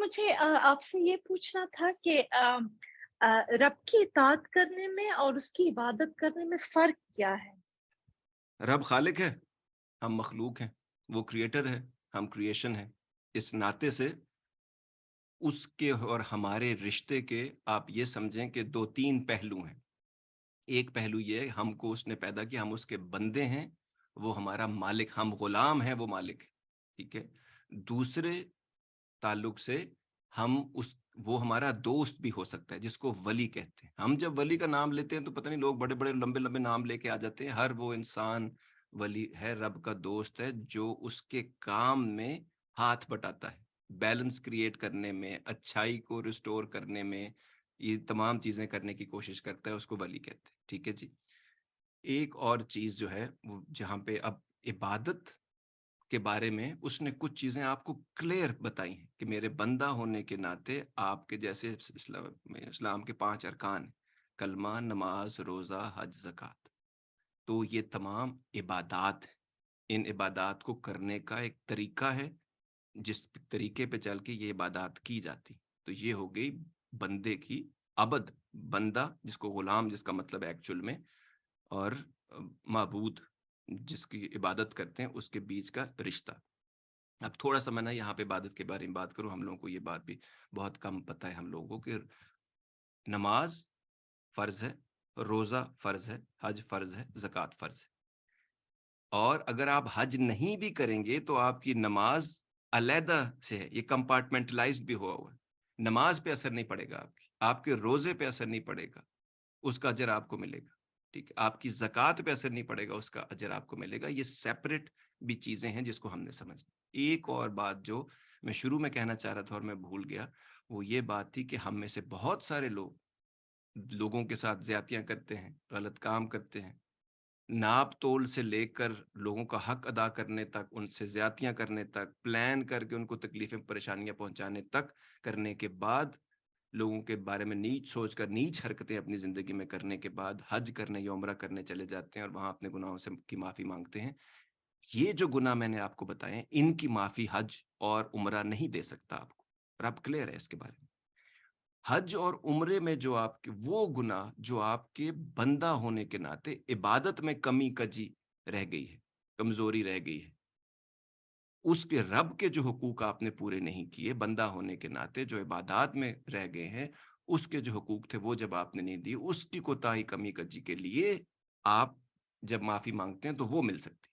مجھے آپ سے یہ پوچھنا تھا کہ رب کی اطاعت کرنے میں اور اس کی عبادت کرنے میں فرق کیا ہے؟ رب خالق ہے، ہم مخلوق ہیں، وہ کریٹر ہے، ہم کریشن ہیں۔ اس ناطے سے اس کے اور ہمارے رشتے کے آپ یہ سمجھیں کہ دو تین پہلو ہیں۔ ایک پہلو یہ ہم کو اس نے پیدا کیا، ہم اس کے بندے ہیں، وہ ہمارا مالک، ہم غلام ہیں، وہ مالک ہے، ٹھیک ہے۔ دوسرے تعلق سے ہم اس وہ ہمارا دوست بھی ہو سکتا ہے، جس کو ولی کہتے ہیں۔ ہم جب ولی کا نام لیتے ہیں تو پتہ نہیں لوگ بڑے بڑے لمبے لمبے نام لے کے آ جاتے ہیں۔ ہر وہ انسان ولی ہے، رب کا دوست ہے، جو اس کے کام میں ہاتھ بٹاتا ہے، بیلنس کریٹ کرنے میں، اچھائی کو ریسٹور کرنے میں، یہ تمام چیزیں کرنے کی کوشش کرتا ہے، اس کو ولی کہتے ہیں، ٹھیک ہے جی۔ ایک اور چیز جو ہے وہ جہاں پہ اب عبادت کے بارے میں اس نے کچھ چیزیں آپ کو کلیئر بتائی ہیں کہ میرے بندہ ہونے کے ناطے آپ کے جیسے اسلام کے 5 ارکان ہیں، کلمہ، نماز، روزہ، حج، زکوٰۃ۔ تو یہ تمام عبادات ہیں۔ ان عبادات کو کرنے کا ایک طریقہ ہے، جس طریقے پہ چل کے یہ عبادات کی جاتی۔ تو یہ ہو گئی بندے کی عبد، بندہ جس کو غلام جس کا مطلب ہے ایکچول میں، اور معبود جس کی عبادت کرتے ہیں، اس کے بیچ کا رشتہ۔ اب تھوڑا سا میں نا یہاں پہ عبادت کے بارے میں بات کروں، ہم لوگوں کو یہ بات بھی بہت کم پتہ ہے ہم لوگوں کو، کہ نماز فرض ہے، روزہ فرض ہے، حج فرض ہے، زکوٰۃ فرض ہے۔ اور اگر آپ حج نہیں بھی کریں گے تو آپ کی نماز علیحدہ سے ہے، یہ کمپارٹمنٹلائزڈ بھی ہوا ہے۔ نماز پہ اثر نہیں پڑے گا، آپ کے روزے پہ اثر نہیں پڑے گا، اس کا اجر آپ کو ملے گا، ٹھیک ہے۔ آپ کی زکوٰۃ پہ اثر نہیں پڑے گا، اس کا اجر آپ کو ملے گا۔ یہ سیپریٹ بھی چیزیں ہیں جس کو ہم نے سمجھنا۔ ایک اور بات جو میں شروع میں کہنا چاہ رہا تھا اور میں بھول گیا، وہ یہ بات تھی کہ ہم میں سے بہت سارے لوگوں کے ساتھ زیادتیاں کرتے ہیں، غلط کام کرتے ہیں، ناپ تول سے لے کر لوگوں کا حق ادا کرنے تک، ان سے زیادتیاں کرنے تک، پلان کر کے ان کو تکلیفیں پریشانیاں پہنچانے تک کرنے کے بعد، لوگوں کے بارے میں نیچ سوچ کر نیچ حرکتیں اپنی زندگی میں کرنے کے بعد حج کرنے یا عمرہ کرنے چلے جاتے ہیں اور وہاں اپنے گناہوں سے کی معافی مانگتے ہیں۔ یہ جو گناہ میں نے آپ کو بتائے ہیں، ان کی معافی حج اور عمرہ نہیں دے سکتا آپ کو۔ اور آپ کلیئر ہے اس کے بارے میں؟ حج اور عمرے میں جو آپ کے وہ گناہ جو آپ کے بندہ ہونے کے ناطے عبادت میں کمی کجی رہ گئی ہے، کمزوری رہ گئی ہے، اس کے رب کے جو حقوق آپ نے پورے نہیں کیے بندہ ہونے کے ناطے، جو عبادات میں رہ گئے ہیں، اس کے جو حقوق تھے وہ جب آپ نے نہیں دی، اس کی کوتاہی کمی کجی کے لیے آپ جب معافی مانگتے ہیں تو وہ مل سکتی۔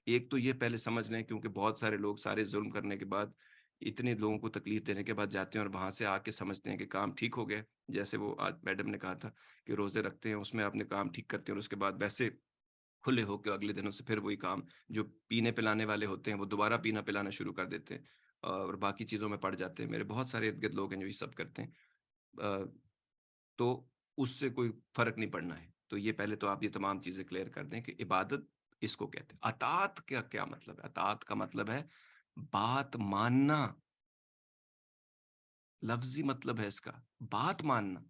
ایک تو یہ پہلے سمجھ لیں، کیونکہ بہت سارے لوگ سارے ظلم کرنے کے بعد، اتنے لوگوں کو تکلیف دینے کے بعد جاتے ہیں اور وہاں سے آ کے سمجھتے ہیں کہ کام ٹھیک ہو گیا۔ جیسے وہ آج میڈم نے کہا تھا کہ روزے رکھتے ہیں، اس میں اپنے کام ٹھیک کرتے ہیں، اور اس کے بعد ویسے کھلے ہو کے اگلے دنوں سے پھر وہی کام، جو پینے پلانے والے ہوتے ہیں وہ دوبارہ پینا پلانا شروع کر دیتے ہیں اور باقی چیزوں میں پڑ جاتے ہیں۔ میرے بہت سارے ارد گرد لوگ ہیں جو یہ سب کرتے ہیں۔ تو اس سے کوئی فرق نہیں پڑنا ہے۔ تو یہ پہلے تو آپ یہ تمام چیزیں کلیئر کر دیں کہ عبادت اس کو کہتے ہیں۔ اطاعت کا کیا مطلب ہے؟ اطاعت کا مطلب ہے بات ماننا، لفظی مطلب ہے اس کا، بات ماننا۔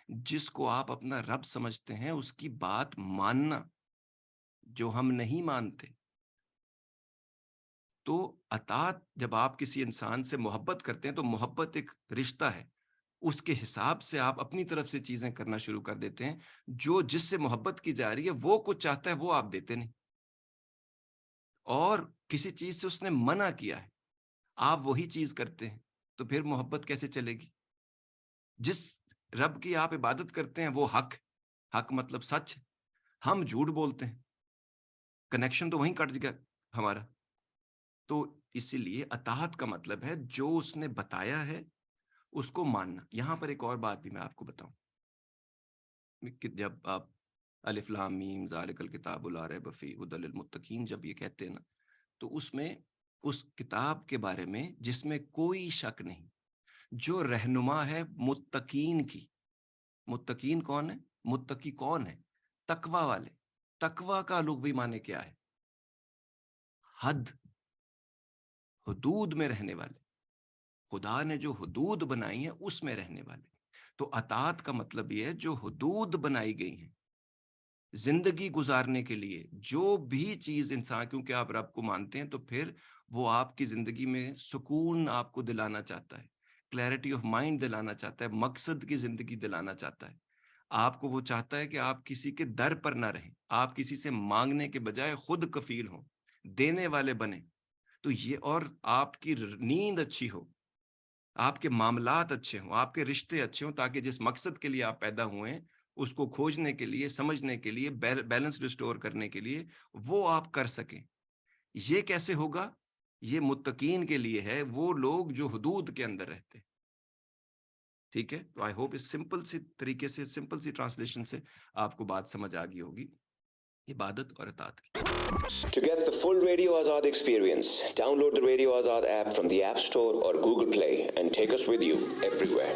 جس کو آپ اپنا رب سمجھتے ہیں اس کی بات ماننا، جو ہم نہیں مانتے۔ تو اطاعت، جب آپ کسی انسان سے محبت کرتے ہیں تو محبت ایک رشتہ ہے، اس کے حساب سے آپ اپنی طرف سے چیزیں کرنا شروع کر دیتے ہیں۔ جو جس سے محبت کی جا رہی ہے وہ کچھ چاہتا ہے وہ آپ دیتے نہیں، اور کسی چیز سے اس نے منع کیا ہے آپ وہی چیز کرتے ہیں، تو پھر محبت کیسے چلے گی؟ جس رب کی آپ عبادت کرتے ہیں وہ حق، حق مطلب سچ ہے، ہم جھوٹ بولتے ہیں، کنیکشن تو وہیں کٹ گیا ہمارا۔ تو اسی لیے اطاعت کا مطلب ہے جو اس نے بتایا ہے اس کو ماننا۔ یہاں پر ایک اور بات بھی میں آپ کو بتاؤں، کہ جب آپ الف لام میم ذالک الکتاب لا ریب فیہ ھدی للمتقین جب یہ کہتے ہیں نا، تو اس میں اس کتاب کے بارے میں جس میں کوئی شک نہیں، جو رہنما ہے متقین کی۔ متقین کون ہے؟ متقی کون ہے؟ تقوی والے۔ تقوی کا لغوی معنی کیا ہے؟ حد، حدود میں رہنے والے۔ خدا نے جو حدود بنائی ہیں اس میں رہنے والے۔ تو اطاعت کا مطلب یہ ہے جو حدود بنائی گئی ہیں زندگی گزارنے کے لیے، جو بھی چیز انسان، کیونکہ آپ رب کو مانتے ہیں تو پھر وہ آپ کی زندگی میں سکون آپ کو دلانا چاہتا ہے, کلیئرٹی آف مائنڈ دلانا چاہتا ہے, مقصد کی زندگی دلانا چاہتا ہے. آپ کو وہ چاہتا ہے کہ آپ کسی کے در پر نہ رہیں, آپ کسی سے مانگنے کے بجائے خود کفیل ہوں, دینے والے بنیں. تو یہ, اور آپ کی نیند اچھی ہو, آپ کے معاملات اچھے ہوں, آپ کے رشتے اچھے ہوں, تاکہ جس مقصد کے لیے آپ پیدا ہوئے ہیں اس کو کھوجنے کے لیے, سمجھنے کے لیے, بیلنس ریسٹور کرنے کے لیے وہ آپ کر سکیں. یہ کیسے ہوگا؟ یہ متقین کے لیے ہے, وہ لوگ جو حدود کے اندر رہتے. ٹھیک ہے, تو آئی ہوپ اس سمپل سی طریقے سے, سمپل سی ٹرانسلیشن سے آپ کو بات سمجھ آ گئی ہوگی عبادت اور اطاعت کی. To get the full Radio Azad experience, download the Radio Azad app from the App Store or Google Play and take us with you everywhere.